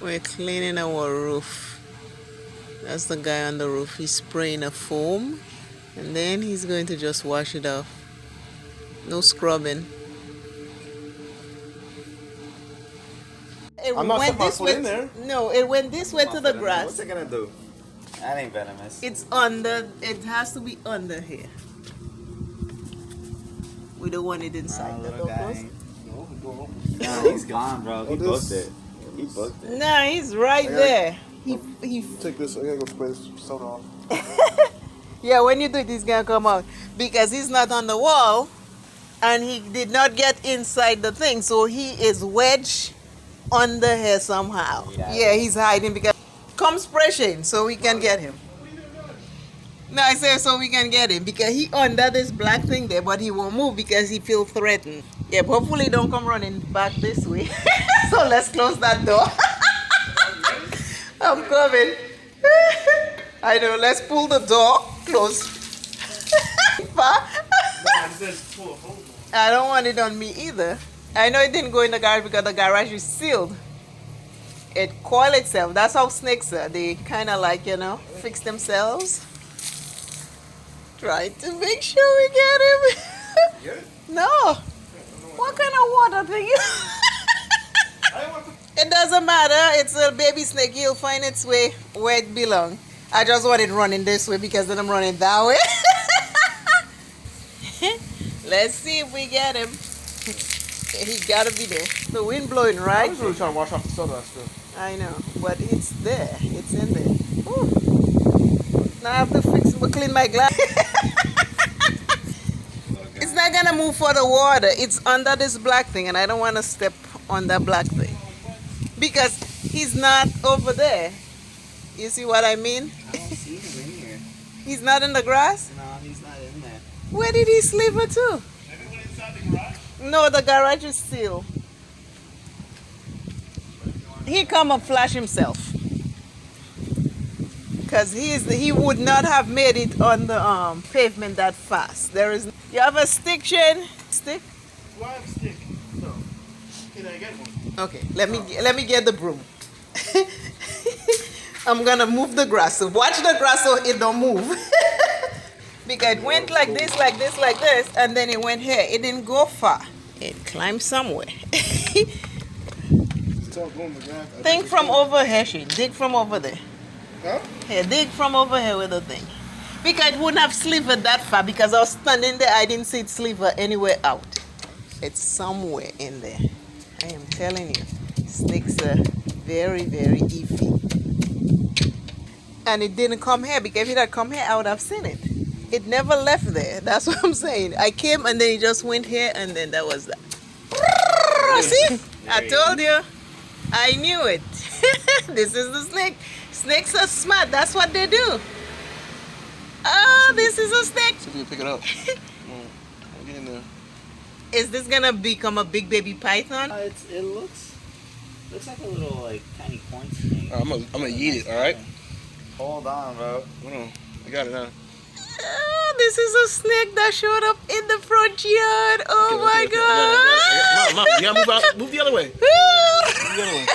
We're cleaning our roof. That's the guy on the roof. He's spraying a foam and then he's going to just wash it off. No scrubbing. It I'm not went putting my this foot way. in there. No, it went this way to the grass. What's it gonna do? That ain't venomous. It's under. It has to be under here. We don't want it inside the little door. guy. No, the door open. Nah, he's gone, bro. He booked it. He booked it. Nah, he's right there. He. Take this. I gotta go spray this soda off. Yeah, when you do it, he's gonna come out because he's not on the wall, and he did not get inside the thing, so he is wedged under here somehow. Yeah, he's hiding because. Come spray Shane so we can get him. No, I said so we can get him because he under this black thing there, but he won't move because he feels threatened. Yeah, but hopefully don't come running back this way. So let's close that door. I'm coming. I know, let's pull the door close. I don't want it on me either. I know it didn't go in the garage because the garage is sealed. It coiled itself. That's how snakes are. They kind of like, fix themselves. Trying to make sure we get him. No. What kind of water thing? It doesn't matter. It's a baby snake. He'll find its way where it belongs. I just want it running this way because then I'm running that way. Let's see if we get him. He gotta be there. The wind blowing, right? I was really trying to wash off the soda still. I know, but it's there. It's in there. Ooh. Now I have to clean my glass. It's not gonna move for the water. It's under this black thing, and I don't want to step on that black thing because he's not over there. You see what I mean? I don't see him in here. He's not in the grass? No, he's not in there. Where did he sleep to? Everyone inside the garage? No, the garage is sealed. He come and flash himself. Because he would not have made it on the pavement that fast. There is. You have a stick, Shane? Stick? Do I have a stick? No. Can I get one? Okay, let me get the broom. I'm gonna move the grass. So watch the grass so it don't move. Because it went like this, like this, like this, and then it went here. It didn't go far. It climbed somewhere. Think from over here, Shane. Dig from over there. Huh? Here, dig from over here with the thing. Because it wouldn't have slivered that far because I was standing there. I didn't see it sliver anywhere out. It's somewhere in there. I am telling you, snakes are very, very iffy. And it didn't come here because if it had come here, I would have seen it. It never left there. That's what I'm saying. I came and then it just went here and then that was that. See? I told you. I knew it. This is the snake. Snakes are smart. That's what they do. Oh, this is a snake. See if you can pick it up. Get in there. Is this gonna become a big baby python? It looks like a little like tiny corn snake. I'm gonna eat it. All right. Hold on, bro. Hold on. I got it now. Oh, this is a snake that showed up in the front yard. Oh my God! Mom, you gotta move out. Move the other way. Move the other way.